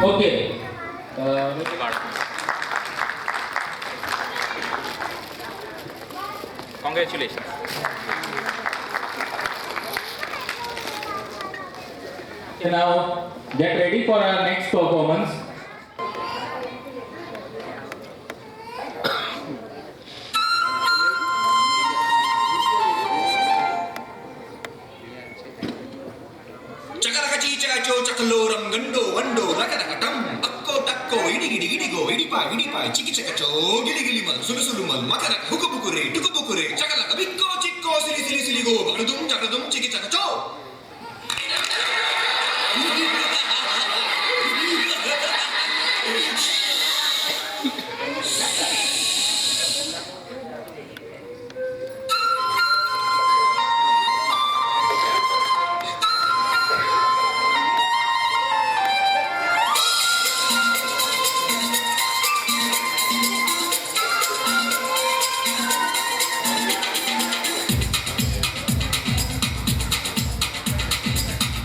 Okay. Congratulations. Okay, now get ready for our next performance. Cakaracaci caco cakaloram gendo wando lakadakatam akko takko idi gidi gidi go idi pai ciki cakaco gili gili mal sulu sulu mal makarak huku bukure tuku bukure cakalaka bikko cikko sili sili sili go bakadum cakadum ciki cakaco.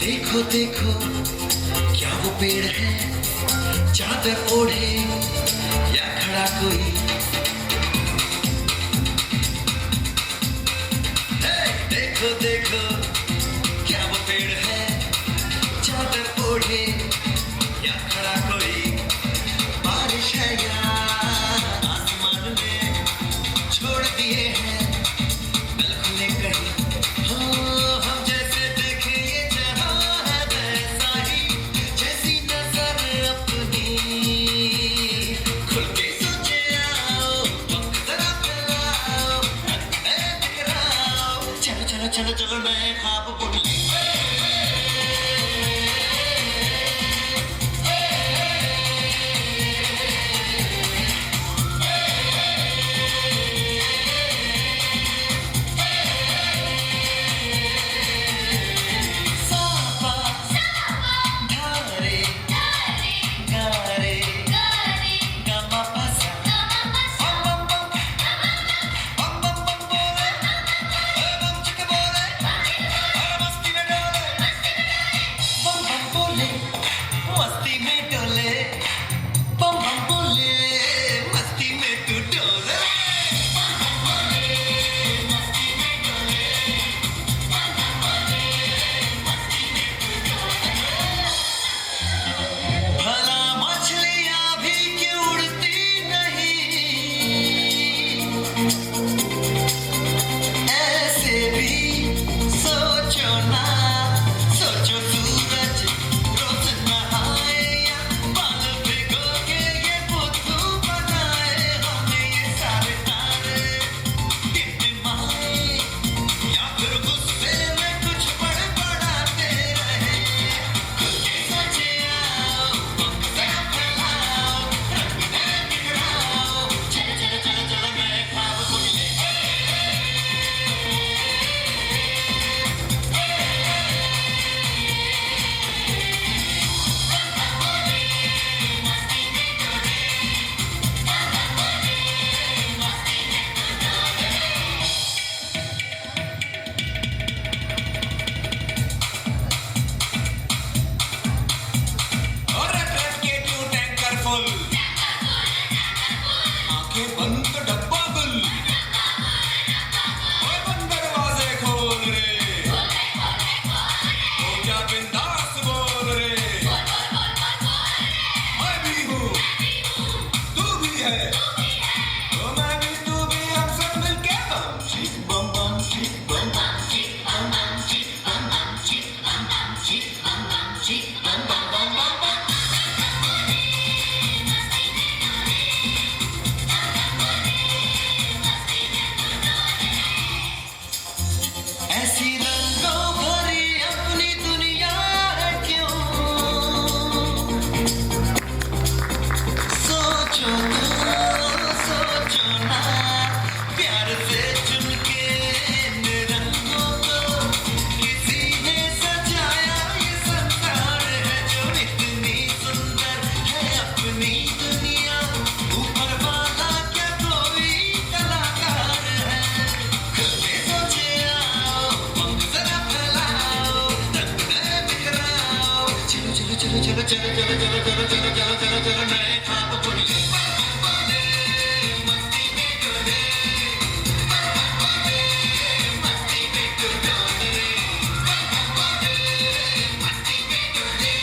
देखो देखो क्या वो पेड़ है चादर ओढ़े या खड़ा कोई देखो देखो क्या वो पेड़ है चादर ओढ़े या खड़ा कोई बारिश है या आसमान में छोड़ दिए हैं नल खुले कहीं हो हम जैसे देखे ये जहां है वैसा ही जैसी नजर अपनी खुल के सोचे आओ वक्त जरा फैलाओ टकराओ चलो चलो चलो चलो नए ख्वाब बुन ले सापा धारे गारे गमा पसा बम बम बम बम बम बम बोले बम चिक बोले मस्ती में डोले बम बम बोले मस्ती में डोले बम बम बोले मस्ती में तू डोले भला मछलियां भी क्यों उड़ती नहीं ऐसे भी सोचो ना सोचो सूरज रोज नहाए या बाल भिगोए चलो चलो चलो चलो चलो नए खाब बुनिए मस्ती में डोले मस्ती में डोले मस्ती में डोले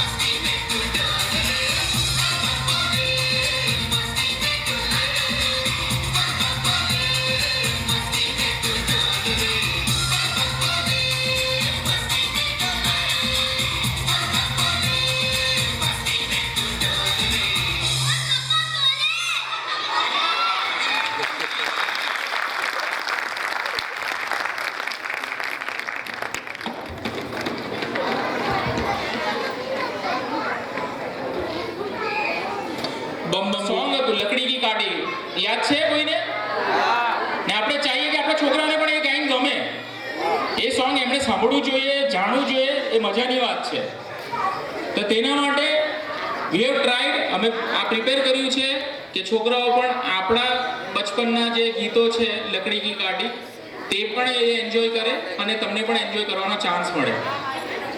मस्ती में સોંગ હતું લકડી કી કાઢી, યાદ છે કોઈને? ને આપણે ચાહીએ કે આપણા છોકરાઓને પણ એ ગેંગ ગમે, એ સોંગ એમણે સાંભળવું જોઈએ, જાણવું જોઈએ, એ મજાની વાત છે. તો તેના માટે વી હેવ ટ્રાઈડ, અમે આ પ્રિપેર કર્યું છે કે છોકરાઓ પણ આપણા બચપનના જે ગીતો છે લકડી કી કાઢી તે પણ એ એન્જોય કરે અને તમને પણ એન્જોય કરવાનો ચાન્સ મળે.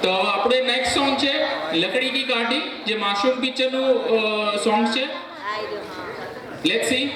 તો આપણે નેક્સ્ટ સોંગ છે લકડી કી કાઢી, જે માસૂમ પિક્ચરનું સોંગ છે. Let's see.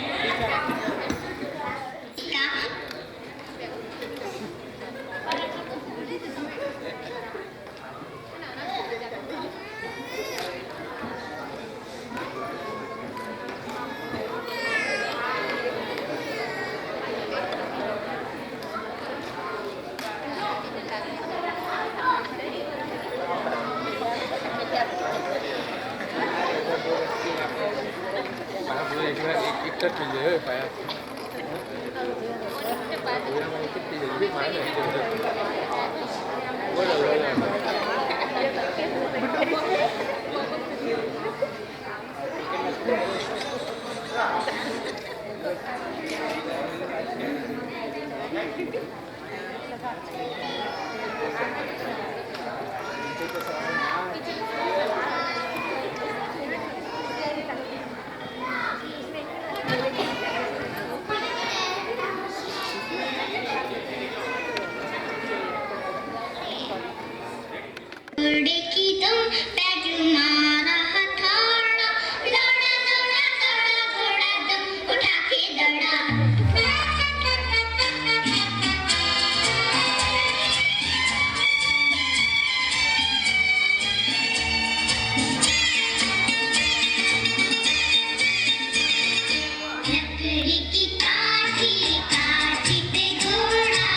घोड़ा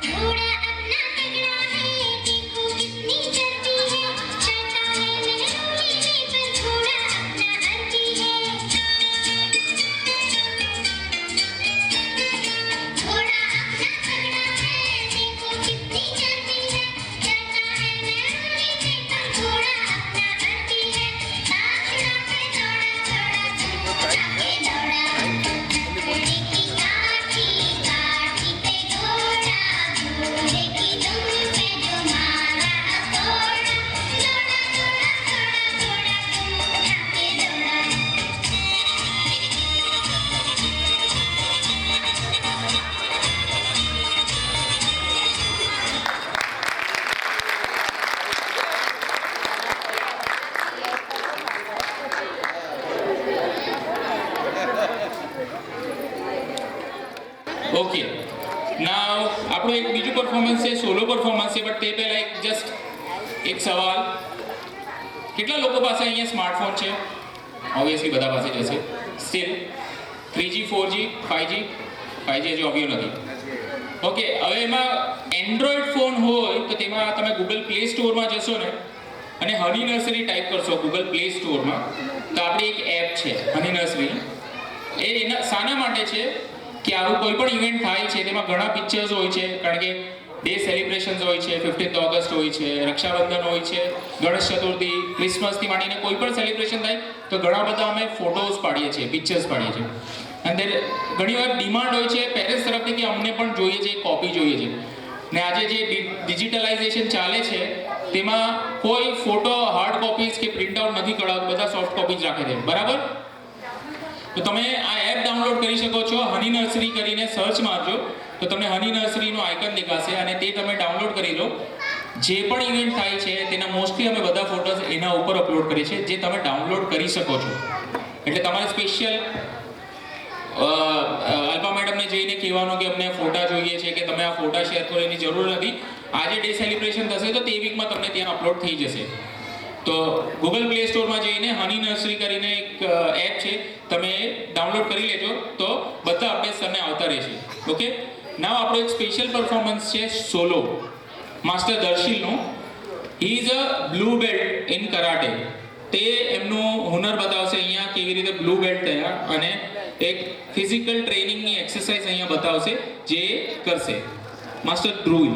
घोड़ा अपना तगड़ा है देखो कितनी चलती है चलता है मेहरूली में पर घोड़ा अपना अरबी है घोड़ा अपना तगड़ा है देखो कितनी चलती है चलता है मेहरूली में पर घोड़ा अपना अरबी है ताक पे दौड़ा दौड़ा आगे दौड़ा घोड़े की काठी काठी पे घोड़ा घोड़े की दुम पे जो मारा घोड़ा दौड़ा दौड़ा दौड़ा घोड़ा आगे दौड़ा ઓકે નાવ આપણું એક બીજું પરફોર્મન્સ છે સોલો પરફોર્મન્સ છે બટ તે પહેલા એક જસ્ટ એક સવાલ કેટલા લોકો પાસે અહીંયા સ્માર્ટફોન છે ઓબ્વિયસલી બધા પાસે જ હશે steel 3G 4G 5G 5G હજુ આવ્યું નથી ઓકે હવે એમાં એન્ડ્રોઈડ ફોન હોય તો તેમાં તમે ગૂગલ પ્લે સ્ટોરમાં જશો ને અને હની નર્સરી ટાઈપ કરશો ગૂગલ પ્લે સ્ટોરમાં તો આપણી એક એપ છે હની નર્સરી એ એના શાના માટે છે કે આવું કોઈ પણ ઇવેન્ટ થાય છે તેમાં ઘણા પિક્ચર્સ હોય છે કારણ કે ડે સેલિબ્રેશન્સ હોય છે 15th ઓગસ્ટ હોય છે રક્ષાબંધન હોય છે ગણેશ ચતુર્થી ક્રિસમસથી માંડીને કોઈ પણ સેલિબ્રેશન થાય તો ઘણા બધા અમે ફોટોઝ પાડીએ છીએ પિક્ચર્સ પાડીએ છીએ અને ઘણી વાર ડિમાન્ડ હોય છે પેરેન્ટ્સ તરફથી કે અમને પણ જોઈએ છે કોપી જોઈએ છે ને આજે જે ડિજિટલાઇઝેશન ચાલે છે તેમાં કોઈ ફોટો હાર્ડ કોપીઝ કે પ્રિન્ટ આઉટ નથી કઢાવતું બધા સોફ્ટ કોપીઝ રાખે છે બરાબર તો તમે આ એપ ડાઉનલોડ કરી શકો છો હની નર્સરી કરીને સર્ચ મારજો તો તમને હની નર્સરીનો આઇકન દેખાશે અને તે તમે ડાઉનલોડ કરી લો જે પણ ઇવેન્ટ થાય છે તેના મોસ્ટલી અમે બધા ફોટોઝ એના ઉપર અપલોડ કરીએ છીએ જે તમે ડાઉનલોડ કરી શકો છો એટલે તમારે સ્પેશિયલ અલ્પા મેડમને જઈને કહેવાનું કે અમને ફોટા જોઈએ છે કે તમે આ ફોટા શેર કરો એની જરૂર નથી આજે ડે સેલિબ્રેશન થશે તો તે વીકમાં તમને ત્યાં અપલોડ થઈ જશે તો ગૂગલ પ્લે સ્ટોરમાં જઈને હની નર્સરી કરીને એક એપ છે તમે ડાઉનલોડ કરી લેજો તો બધા અપડેટ્સ તમને આવતા રહેશે ઓકે નાવ આપણો એક સ્પેશિયલ પરફોર્મન્સ છે સોલો માસ્ટર દર્શિલનું he is a blue belt in karate તે એમનું હુનર બતાવશે અહીંયા કેવી રીતે બ્લુ બેલ્ટ થયા અને એક ફિઝિકલ ટ્રેનિંગની એક્સરસાઇઝ અહીંયા બતાવશે જે કરશે માસ્ટર ધ્રુવ